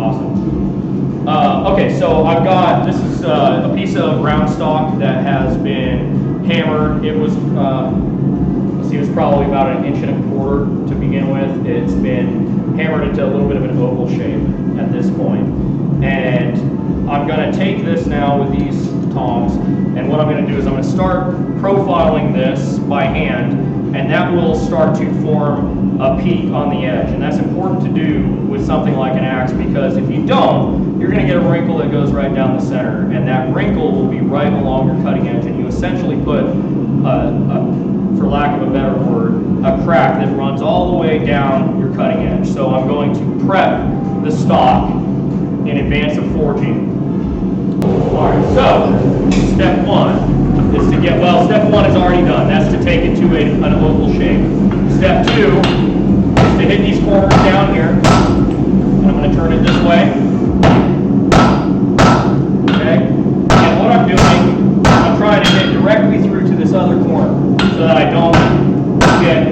Awesome. Okay, so I've got, this is a piece of round stock that has been hammered. It was, it was probably about 1.25 inches to begin with. It's been hammered into a little bit of an oval shape at this point. And I'm going to take this now with these tongs, and what I'm going to do is I'm going to start profiling this by hand, and that will start to form a peak on the edge. And that's important to do with something like an axe, because if you don't, you're going to get a wrinkle that goes right down the center, and that wrinkle will be right along your cutting edge, and you essentially put, for lack of a better word, a crack that runs all the way down your cutting edge. So I'm going to prep the stock in advance of forging. Alright, so step one is to get, well, step one is already done. That's to take it to an oval shape. Step two is to hit these corners down here. And I'm going to turn it this way. Okay? And what I'm doing, I'm trying to hit directly through to this other corner so that I don't get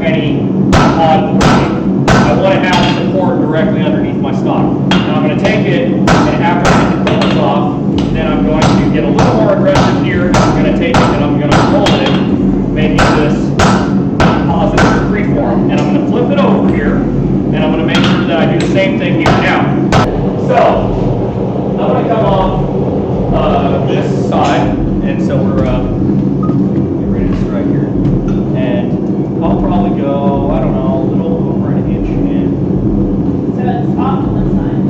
any odd forging. I want to have support directly underneath my stock. Now I'm going to take it, and after I get the corners off, then I'm going to get a little more aggressive here. I'm going to take it and I'm going to roll it, making this positive freeform. And I'm going to flip it over here, and I'm going to make sure that I do the same thing here. Now, so I'm going to come off this side, and so we're getting ready to strike here. And I'll probably go, I don't know, a little over 1 inch in. So it's off to the side.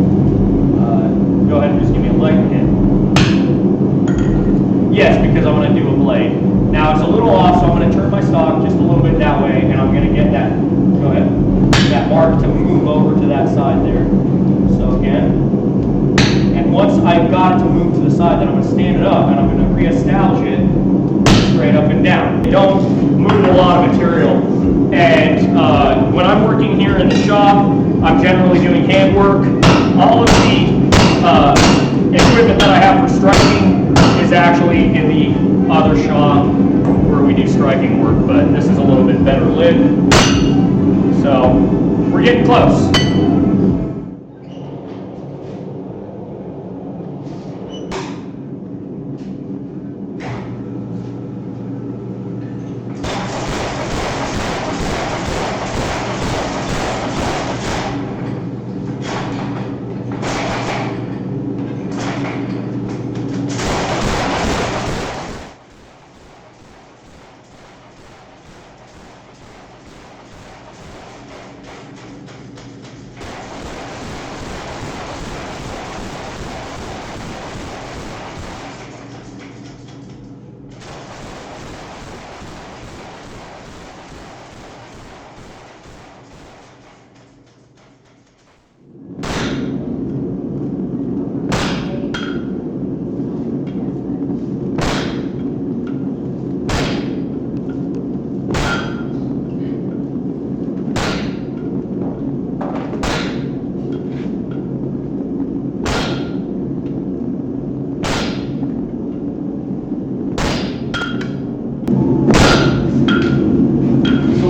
Go ahead and just give me a leg hit. Yes, because I'm going to do a blade. Now it's a little off, so I'm going to turn my stock just a little bit that way, and I'm going to get that, go ahead, that mark to move over to that side there. So again, and once I've got it to move to the side, then I'm going to stand it up, and I'm going to reestablish it straight up and down. Don't move a lot of material. And when I'm working here in the shop, I'm generally doing handwork. All of the equipment that I have for striking is actually in the other shop where we do striking work, but this is a little bit better lit. So we're getting close.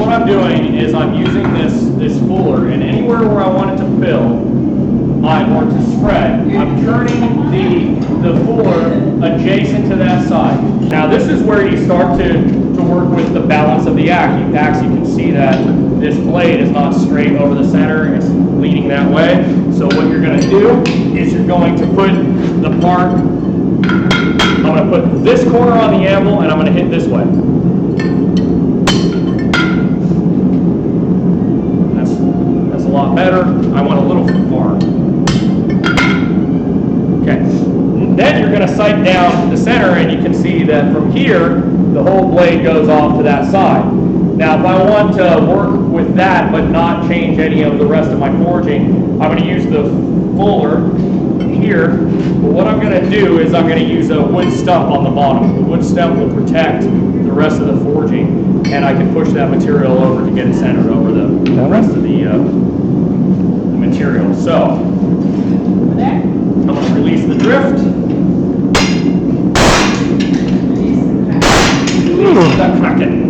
I'm doing is I'm using this fuller, and anywhere where I want it to fill, or to spread, I'm turning the fuller adjacent to that side. Now this is where you start to work with the balance of the axe. You can see that this blade is not straight over the center, it's leaning that way. So what you're going to do is you're going to put the part, I'm going to put this corner on the anvil, and I'm going to hit this way. That's a lot better. I want a little far. Okay. Then you're going to sight down the center, and you can see that from here, the whole blade goes off to that side. Now, if I want to work with that, but not change any of the rest of my forging, I'm going to use the fuller here. But what I'm going to do is I'm going to use a wood stump on the bottom. The wood stump will protect the rest of the forging, and I can push that material over to get it centered over the rest of the material. So, I'm going to release the drift. Release the kraken.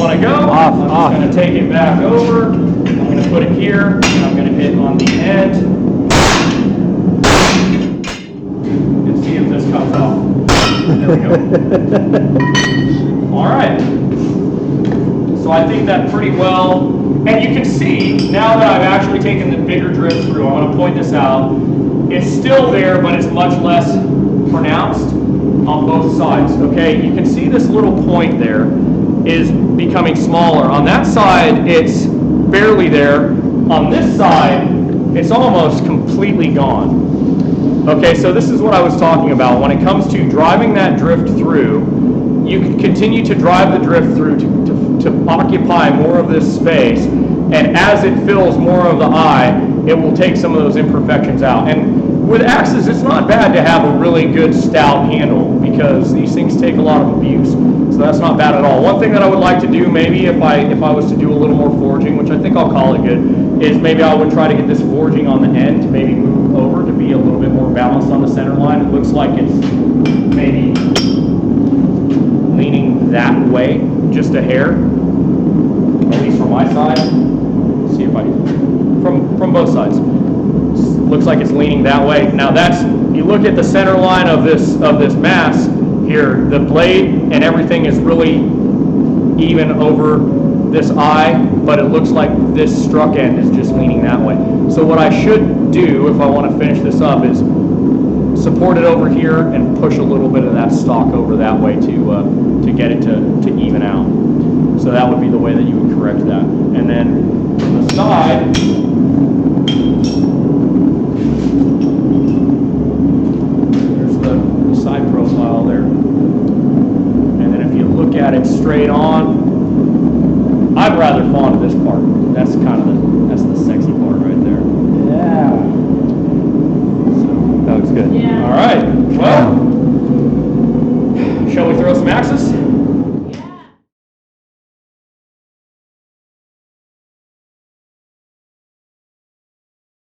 want to go. Off, I'm off. just going to take it back over. I'm going to put it here, and I'm going to hit on the end. And see if this comes off. There we go. All right. So I think that pretty well. And you can see, now that I've actually taken the bigger drift through, I want to point this out. It's still there, but it's much less pronounced on both sides, okay? You can see this little point there is becoming smaller. On that side, it's barely there. On this side, it's almost completely gone. Okay, so this is what I was talking about. When it comes to driving that drift through, you can continue to drive the drift through to occupy more of this space, and as it fills more of the eye, it will take some of those imperfections out. And with axes, it's not bad to have a really good stout handle, because these things take a lot of abuse. So that's not bad at all. One thing that I would like to do, maybe if I was to do a little more forging, which I think I'll call it good, is maybe I would try to get this forging on the end to maybe move over to be a little bit more balanced on the center line. It looks like it's maybe leaning that way, just a hair, at least from my side. Let's see if I can, from both sides. Looks like it's leaning that way. Now that's, you look at the center line of this mass here, the blade and everything is really even over this eye, but it looks like this struck end is just leaning that way. So what I should do if I want to finish this up is support it over here and push a little bit of that stock over that way to get it to even out. So that would be the way that you would correct that. And then from the side, there's the side profile there. And then if you look at it straight on, I'm rather fond of this part. That's kind of that's the sexy part right there. Yeah. So, That looks good. Yeah. all right. Well, shall we throw some axes?